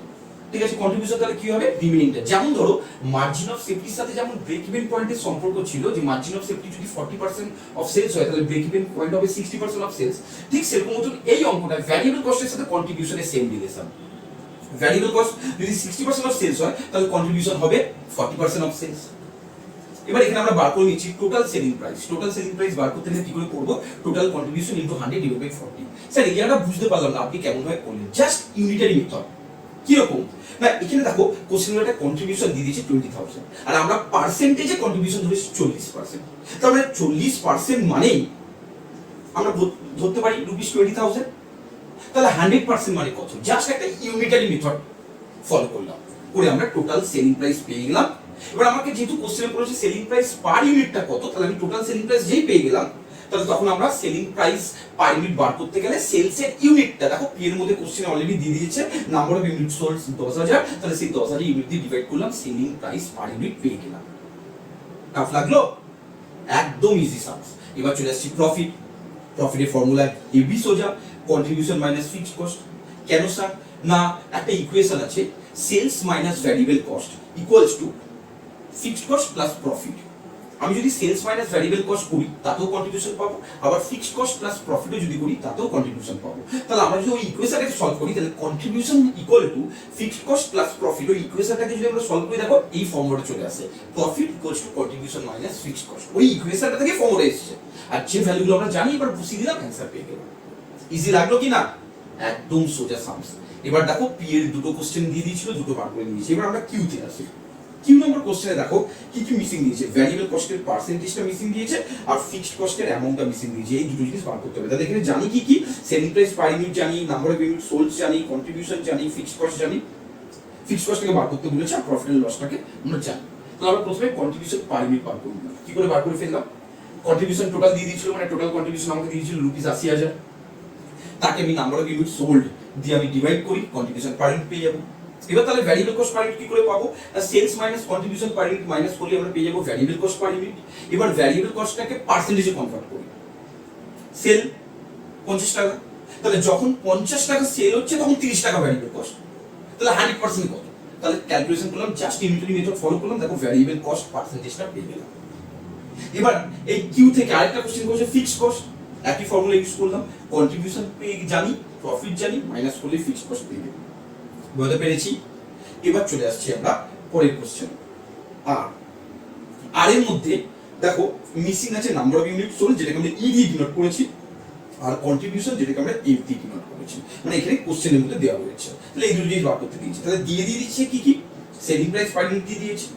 ঠিক আছে, কন্ট্রিবিউশন তাহলে কি হবে, রিমেইনিংটা। যেমন ধরো মার্জিন অফ সেফটির সাথে যেমন ব্রেক ইভেন পয়েন্টের সম্পর্ক ছিল, যে মার্জিন অফ সেফটি যদি 40% অফ সেলস হয় তাহলে ব্রেক ইভেন পয়েন্ট হবে 60% অফ সেলস। ঠিক সেরকম মতন এই অঙ্কটা ভ্যারিয়েবল কস্টের সাথে কন্ট্রিবিউশনের সেম রিলেশন। ভ্যারিয়েবল কস্ট যদি 60% অফ সেলস হয় তাহলে কন্ট্রিবিউশন হবে 40% অফ সেলস। এবার এখানে আমরা বার করে নিচ্ছি total selling price. Total selling price বার করতে গেলে কি করে করব, total contribution into 100 divide by 40। Sir এই জায়গাটা বুঝতে পারলাম না আপনি কেমন ভাবে করলেন, জাস্ট ইউনিটারি মেথড। কি রকম না, এখানে দেখো কোশ্চেনের একটা কন্ট্রিবিউশন দিয়ে দিয়েছে 20,000, আর আমরা পার্সেন্টেজে কন্ট্রিবিউশন ধরেছি 40%। তার মানে 40% মানেই আমরা ধরতে পারি ₹20,000, তাহলে 100% মানে কত, জাস্ট একটা ইউনিটারি মেথড ফলো করলাম, করে আমরা টোটাল সেলিং প্রাইস পেয়ে গেলাম। এবার আমাকে যেহেতু কোশ্চেনে পড়েছে সেলিং প্রাইস পার ইউনিটটা কত, তাহলে আমি টোটাল সেলিং প্রাইস যেই পেয়ে গেলাম, তাহলে তখন আমরা সেলিং প্রাইস পার ইউনিট বার করতে গেলে সেলস এর ইউনিটটা দেখো পি এর মধ্যে কোশ্চেনে অলরেডি দিয়ে দিয়েছে, নাম্বার অফ ইউনিট সোল্ড 10,000, তাহলে সেই 10,000 ইউনিট দিয়ে ডিভাইড করলাম, সেলিং প্রাইস পার ইউনিট পেয়ে গেলাম। টাফ লাগলো? একদম ইজি সামস। এবার চলে আসছি প্রফিট। প্রফিটের ফর্মুলা এবি সোজা, কন্ট্রিবিউশন মাইনাস ফিক্সড কস্ট। কেন স্যার, না একটা ইকুয়েশন আছে, sales minus variable cost equals to fixed cost plus profit. আমি যদি সেলস মাইনাস ভ্যারিয়েবল কস্ট করি তাতেও কন্ট্রিবিউশন পাবো, আবার ফিক্সড কস্ট প্লাস প্রফিটও যদি করি তাতেও কন্ট্রিবিউশন পাবো। তাহলে আমরা যদি ওই ইকুয়েশনটাকে সলভ করি তাহলে contribution equal to fixed cost plus profit, ওই ইকুয়েশনটাকে যদি আমরা সলভ করি দেখো এই ফর্মুলাটা চলে আসে, profit equals to contribution minus fixed cost. ওই ইকুয়েশনটা থেকে ফর্মুলা এসেছে, আর যে ভ্যালুগুলো আমরা জানি এবার বসিয়ে দিলাম, অ্যান্সার পেয়ে গেলাম। ইজি লাগলো কি না? একদম সোজা সামস। এবার দেখো পি এর দুটো কোশ্চেন দিয়ে দিয়েছিল, দুটো বার করে নিয়েছি। এবার আমরা কিউ তে আসি। কিউ নম্বর কোশ্চেনে দেখো কি কি মিসিং দিয়েছে, ভ্যারিয়েবল কস্টের পার্সেন্টেজটা মিসিং দিয়েছে আর ফিক্সড কস্টের অ্যামাউন্টটা মিসিং দিয়েছে। এই দুটো জিনিস বার করতে হবে। তাহলে এখানে জানি কি কি, সেলিং প্রাইস পার ইউনিট জানি, নাম্বার অফ ইউনিট সোল্ড জানি, কন্ট্রিবিউশন জানি, ফিক্সড কস্ট জানি। ফিক্সড কস্টটাকে বার করতে বলেছে আর প্রফিট এন্ড লসটাকে আমরা জানি। তাহলে আমরা প্রথমে কন্ট্রিবিউশন পার ইউনিট বার করব। কি করে বার করে ফেললাম? কন্ট্রিবিউশন টোটাল দিয়ে দিয়েছিল, মানে টোটাল কন্ট্রিবিউশন আমাকে দিয়েছিল ₹80,000। তাকে আমি নাম্বার অফ ইউনিট সোল্ড দিয়ে আমি ডিভাইড করি, কন্ট্রিবিউশন পার ইউনিট পেয়ে যাবো। এবার তাহলে ভ্যারিয়েবল কস্ট পার ইউনিট কি করে পাবো? Sales minus contribution per unit minus করলে আমরা পেয়ে যাবো ভ্যারিয়েবল কস্ট পার ইউনিট। এবার ভ্যারিয়েবল কস্টটাকে পার্সেন্টেজে কনভার্ট করি। সেল 50 টাকা, তাহলে যখন 50 টাকা সেল হচ্ছে তখন 30 টাকা ভ্যারিয়েবল কস্ট, তাহলে 100% কত? তাহলে ক্যালকুলেশন করলাম, জাস্ট ইউনিটারি মেথড ফলো করলাম, দেখো ভ্যারিয়েবল কস্ট পার্সেন্টেজটা পেয়ে গেলাম। এবার এই কিউ থেকে আরেকটা কোশ্চেন করেছে ফিক্সড কস্ট, একই ফর্মুলা ইউজ করলাম, কন্ট্রিবিউশন পেয়ে জানি, প্রফিট জানি, মাইনাস করলে ফিক্সড কস্ট পেয়ে গেলাম। বুঝতে পেরেছি? এবার চলে আসছি আমরা পরের কোশ্চেন। আর এর মধ্যে দেখো মিসিং আছে নাম্বার অফ ইউনিট সোল্ড, যেটাকে আমরা ই দিয়ে ডিনোট করেছি, আর কন্ট্রিবিউশন যেটাকে আমরা এফ দিয়ে ডিনোট করেছি। মানে এখানে কোশ্চেনের মধ্যে দেওয়া হয়েছে। তাহলে এই দুটো জিনিস বার করতে দিয়েছে। তাহলে দিয়ে দিয়েছে কি কি, সেলিং প্রাইস পার ইউনিট দিয়ে দিয়েছে,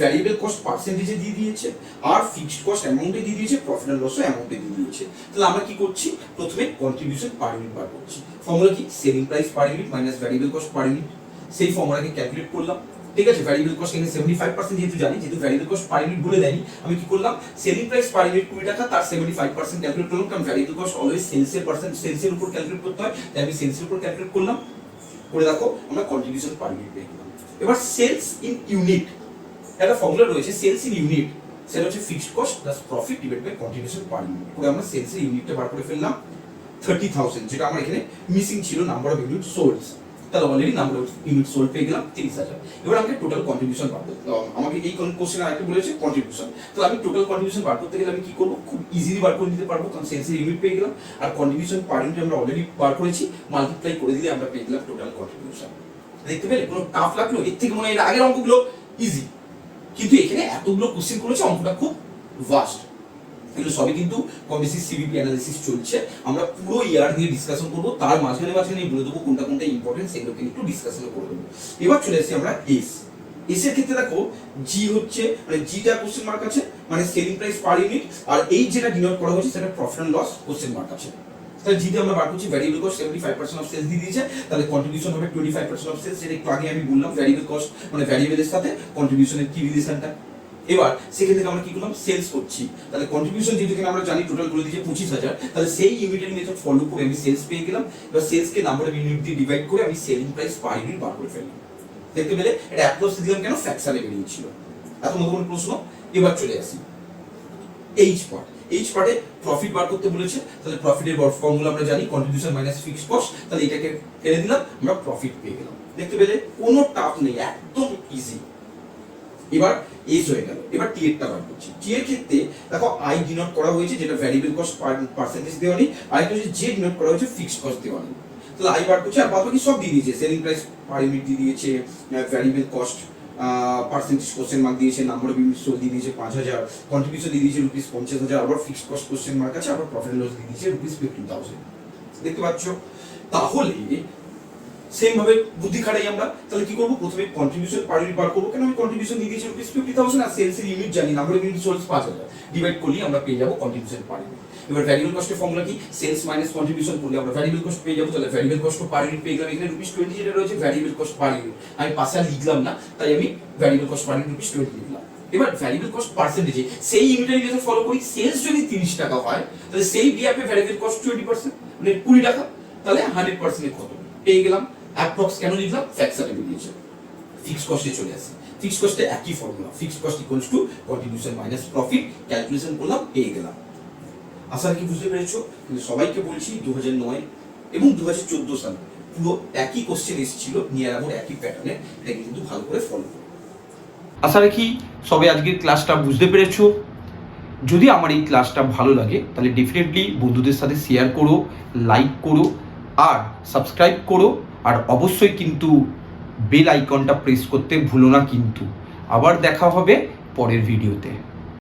ভ্যারিয়েবল কস্ট পার্সেন্টেজে দিয়ে দিয়েছে, আর ফিক্সড কস্ট অ্যামাউন্টে দিয়ে দিয়েছে, প্রফিট এন্ড লস অ্যামাউন্টে দিয়ে দিয়েছে। তাহলে আমরা কি করছি, প্রথমে কন্ট্রিবিউশন পার ইউনিট বার করছি। ফর্মুলা কি, selling price per unit minus variable cost per unit. সেই ফর্মুলাকে ক্যালকুলেট করলাম। ঠিক আছে, ভ্যারিয়েবল কস্ট এখানে 75% যেহেতু জানি, যেহেতু ভ্যারিয়েবল কস্ট পার ইউনিট বলে দেয়নি, আমি কি করলাম, সেলিং প্রাইস পার ইউনিট 20 টাকা, তার 75% ক্যালকুলেট করলাম, কারণ ভ্যারিয়েবল কস্ট অলওয়েজ সেলসের উপর ক্যালকুলেট করতে হয়, তাই আমি সেলসের উপর ক্যালকুলেট করলাম। করে দেখো আমরা কন্ট্রিবিউশন পার ইউনিট পেয়ে গেলাম। এবার সেলস ইন ইউনিট একটা ফর্মুলা রয়েছে, সেলস ইন ইউনিট, সেটা হচ্ছে fixed cost plus profit divide by contribution per unit. করে আমরা সেলস এর ইউনিটটা বার করে ফেললাম 30,000, যেটা আমার এখানে মিসিং ছিল নাম্বার অফ ইউনিট সোল্ড। তাহলে already number of unit sold পেয়ে গেলাম 30,000। এবার আমাকে টোটাল কন্ট্রিবিউশন বার করতে হবে। আমাকে এই কোশ্চেনে আরেকটা বলেছে কন্ট্রিবিউশন। তাহলে আমি টোটাল কন্ট্রিবিউশন বার করতে গেলে আমি কি করব, খুব ইজিলি বার করে নিতে পারবো, কারণ সেলস এর ইউনিট পেয়ে গেলাম আর কন্ট্রিবিউশন পার ইউনিট আমরা অলরেডি বার করেছি, মাল্টিপ্লাই করে দিলে আমরা পেয়ে গেলাম টোটাল কন্ট্রিবিউশন। দেখতে পেলে কোনো টাফ লাগলো? এর থেকে মনে হয় এর আগের অঙ্কগুলো ইজি, কিন্তু এখানে এতগুলো কোশ্চেন করেছে, অঙ্কটা খুব ভাস্ট। এগুলো সবই কিন্তু কম বেশি সিবিপি অ্যানালিসিস চলছে, আমরা পুরো ইয়ার নিয়ে ডিসকাশন করব, তার মাঝখানে বলে দেবো কোনটা কোনটা ইম্পর্টেন্ট, সেগুলোকে একটু ডিসকাশন করে দেবো। এবার চলে আসছি আমরা এস এর ক্ষেত্রে দেখো জি হচ্ছে, মানে জিটা কোশ্চেন মার্ক আছে, মানে সেলিং প্রাইস পার ইউনিট, আর এই যেটা ডিনোট করা হয়েছে সেটা profit and loss question mark আছে। তাহলে জিতে আমরা বার করছি ভ্যারিয়েবল কস্ট 75% অফ সেলস দিয়ে দিয়েছে, তাহলে কন্ট্রিবিউশন হবে 25% অফ সেলস, যেটা একটু আগে আমি বললাম ভ্যারিয়েবল কস্ট মানে ভ্যারিয়েবলের সাথে কন্ট্রিবিউশনের কি রিলেশনটা। এবার সেখান থেকে আমরা কি করলাম, সেলস করছি, তাহলে কন্ট্রিবিউশন যেহেতু এখানে আমরা জানি টোটাল বলে দিয়েছে 25,000, তাহলে সেই ইউনিটের মেথড ফলো করে আমি সেলস পেয়ে গেলাম। এবার সেলসকে নাম্বার অফ ইউনিট দিয়ে ডিভাইড করে আমি সেলিং প্রাইস পার ইউনিট বার করে ফেললাম। দেখতে পেলে এটা অ্যাপ্রক্স দিলাম কেন, ফ্র্যাকশনে বেরিয়েছিল। এত মতো প্রশ্ন। এবার চলে আসি এইচ পার্টে প্রফিট বার করতে বলেছে, তাহলে প্রফিটের ফর্মুলা আমরা জানি, কন্ট্রিবিউশন মাইনাস ফিক্সড কস্ট, তাহলে এটাকে ফেলে দিলাম, আমরা প্রফিট পেয়ে গেলাম। দেখতে পেলে কোনো টাফ নেই, একদম ইজি। এবার এস হয়ে গেল। এবার টি এরটা বার করছি। টি এর ক্ষেত্রে দেখো আই ডিনোট করা হয়েছে, যেটা ভ্যারিয়েবল কস্ট পার্সেন্টেজ দেওয়া নেই, আরেকটা হচ্ছে জে ডিনোট করা হয়েছে, ফিক্সড কস্ট দেওয়া নেই। তাহলে আই বার করছি, আর বাদ বাকি সব দিয়ে দিয়েছে, সেলিং প্রাইস পার ইউনিট দিয়ে দিয়েছে, variable cost percentage question mark দিয়েছে, নাম্বার অফ ইউনিট সোল্ড দিয়ে দিয়েছে 5,000, কন্ট্রিবিউশন দিয়ে দিয়েছে ₹50,000, আবার ফিক্সড কস্ট কোশ্চেন মার্ক আছে, আবার প্রফিট এন্ড লস দিয়ে দিয়েছে ₹15,000। দেখতে পাচ্ছ? তাহলে সেম ভাবে বুদ্ধি খাটাই আমরা। তাহলে কি করব, প্রথমে কন্ট্রিবিউশন পার ইউনিট বার করব, কেন আমি কন্ট্রিবিউশন দিয়ে দিয়েছি ₹50,000, আর সেলস এর ইউনিট জানি, number of unit sold 5,000, divide করলে আমরা পেয়ে যাব কন্ট্রিবিউশন পার ইউনিট। এবার ভ্যারিয়েবল কস্টের ফর্মুলা কি, সেলস মাইনাস কন্ট্রিবিউশন করলে আমরা ভ্যারিয়েবল কস্ট পেয়ে যাব, তাহলে ভ্যারিয়েবল কস্ট পার ইউনিট পেয়ে গেলাম। এখানে ₹20 যেটা রয়েছে ভ্যারিয়েবল কস্ট পার ইউনিট, আমি পাশে আর লিখলাম না, তাই আমি ভ্যারিয়েবল কস্ট পার ইউনিট ₹20 লিখলাম। এবার ভ্যারিয়েবল কস্ট পার্সেন্টেজে সেই ইউনিটারি মেথড ফলো করি, সেলস যদি 30 টাকা হয় তাহলে সেই বিএফএ ভ্যারিয়েবল কস্ট 20%, মানে 20 টাকা, তাহলে 100% এ কত পেয়ে গেলাম। অ্যাপ্রক্স কেন লিখলাম, ফ্র্যাকশনে বেরিয়েছে। ফিক্সড কস্টে চলে আসে, ফিক্সড কস্টে একই formula, fixed cost equals two contribution minus profit, calculation করলাম, পেয়ে গেলাম। আশা কি বুঝতে পেরেছো? কিন্তু সবাইকে বলছি 2009 এবং 2014 সালে পুরো একই কোশ্চেন এসেছিল, নিয়ার অ্যাবাউট একই প্যাটার্নে, এটাকে কিন্তু ভালো করে ফলো করো। আশা রাখি সবাই আজকের ক্লাসটা বুঝতে পেরেছো। যদি আমার এই ক্লাসটা ভালো লাগে তাহলে ডেফিনেটলি বন্ধুদের সাথে শেয়ার করো, লাইক করো আর সাবস্ক্রাইব করো, আর অবশ্যই কিন্তু বেল আইকনটা প্রেস করতে ভুলো না কিন্তু। আবার দেখা হবে পরের ভিডিওতে।